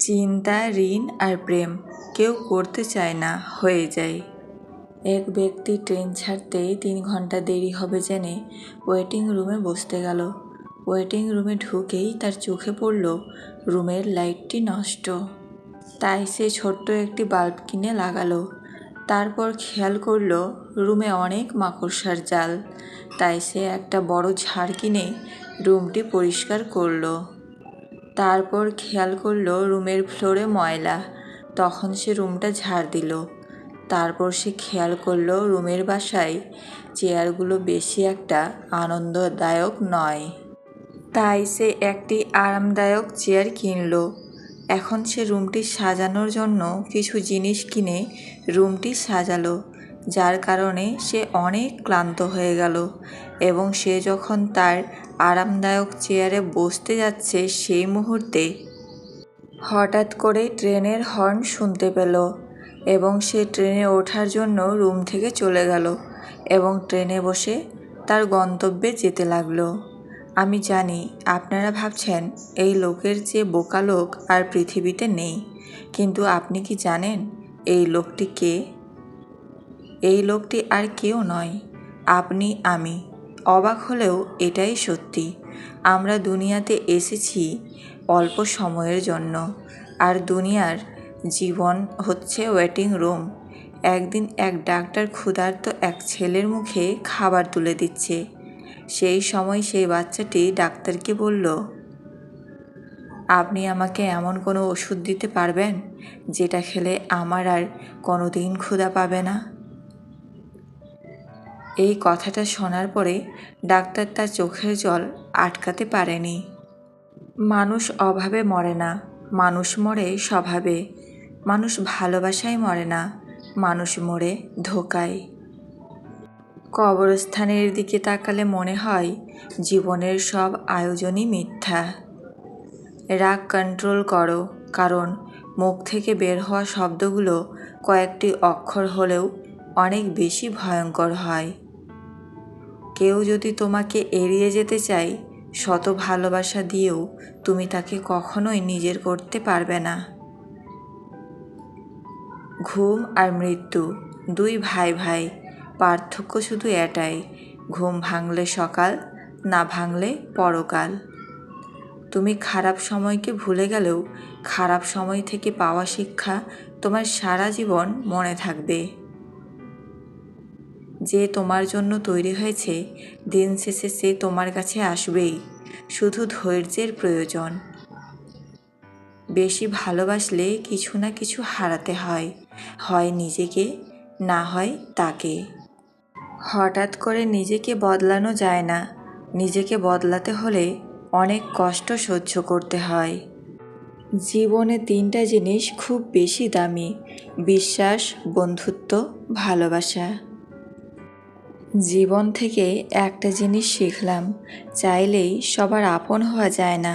চিন্তা, ঋণ আর প্রেম কেউ করতে চায় না, হয়ে যায়। এক ব্যক্তি ট্রেন ছাড়তে 3 ঘন্টা দেরি হবে জেনে ওয়েটিং রুমে বসতে গেল। ওয়েটিং রুমে ঢুকেই তার চোখে পড়ল রুমের লাইটটি নষ্ট। তাই সে ছোট্ট একটি বাল্ব কিনে লাগালো। তারপর খেয়াল করলো রুমে অনেক মাকড়সার জাল। তাই সে একটা বড় ঝাড় কিনে রুমটি পরিষ্কার করলো। তারপর খেয়াল করলো রুমের ফ্লোরে ময়লা। তখন সে রুমটা ঝাড় দিল। তারপর সে খেয়াল করলো রুমের বাসায় চেয়ারগুলো বেশি একটা আনন্দদায়ক নয়। তাই সে একটি আরামদায়ক চেয়ার কিনলো। এখন সে রুমটি সাজানোর জন্য কিছু জিনিস কিনে রুমটি সাজালো, যার কারণে সে অনেক ক্লান্ত হয়ে গেল। এবং সে যখন তার আরামদায়ক চেয়ারে বসতে যাচ্ছে সেই মুহূর্তে হঠাৎ করে ট্রেনের হর্ন শুনতে পেল এবং সে ট্রেনে ওঠার জন্য রুম থেকে চলে গেল এবং ট্রেনে বসে তার গন্তব্যে যেতে লাগলো। আমি জানি আপনারা ভাবছেন এই লোকের চেয়ে বোকা লোক আর পৃথিবীতে নেই, কিন্তু আপনি কি জানেন এই লোকটি কে? এই লোকটি আর কেউ নয়, আপনি, আমি। অবাক হলেও এটাই সত্যি। আমরা দুনিয়াতে এসেছি অল্প সময়ের জন্য, আর দুনিয়ার জীবন হচ্ছে ওয়েটিং রুম। একদিন এক ডাক্তার ক্ষুধার্ত এক ছেলের মুখে খাবার তুলে দিচ্ছে। সেই সময় সেই বাচ্চাটি ডাক্তারকে বলল, আপনি আমাকে এমন কোনো ওষুধ দিতে পারবেন যেটা খেলে আমার আর কোনো দিন ক্ষুধা পাবে না? এই কথাটা শোনার পরে ডাক্তার তার চোখের জল আটকাতে পারেনি। মানুষ অভাবে মরে না, মানুষ মরে স্বভাবে। মানুষ ভালোবাসায় মরে না, মানুষ মরে ধোঁকায়। কবরস্থানের দিকে তাকালে মনে হয় জীবনের সব আয়োজনই মিথ্যা। রাগ কন্ট্রোল করো, কারণ মুখ থেকে বের হওয়া শব্দগুলো কয়েকটি অক্ষর হলেও অনেক বেশি ভয়ঙ্কর হয়। কেউ যদি তোমাকে এড়িয়ে যেতে চায়, শত ভালোবাসা দিয়েও তুমি তাকে কখনোই নিজের করতে পারবে না। ঘুম আর মৃত্যু 2 ভাই ভাই, পার্থক্য শুধু এটাই, ঘুম ভাঙলে সকাল, না ভাঙলে পরকাল। তুমি খারাপ সময়কে ভুলে গেলেও খারাপ সময় থেকে পাওয়া শিক্ষা তোমার সারা জীবন মনে থাকবে। যে তোমার জন্য তৈরি হয়েছে, দিন শেষে সে তোমার কাছে আসবেই, শুধু ধৈর্যের প্রয়োজন। বেশি ভালোবাসলে কিছু না কিছু হারাতে হয়, হয় নিজেকে, না হয় তাকে। হঠাৎ করে নিজেকে বদলানো যায় না, নিজেকে বদলাতে হলে অনেক কষ্ট সহ্য করতে হয়। জীবনে 3টা জিনিস খুব বেশি দামি: বিশ্বাস, বন্ধুত্ব, ভালোবাসা। জীবন থেকে একটা জিনিস শিখলাম, চাইলেই সবার আপন হওয়া যায় না।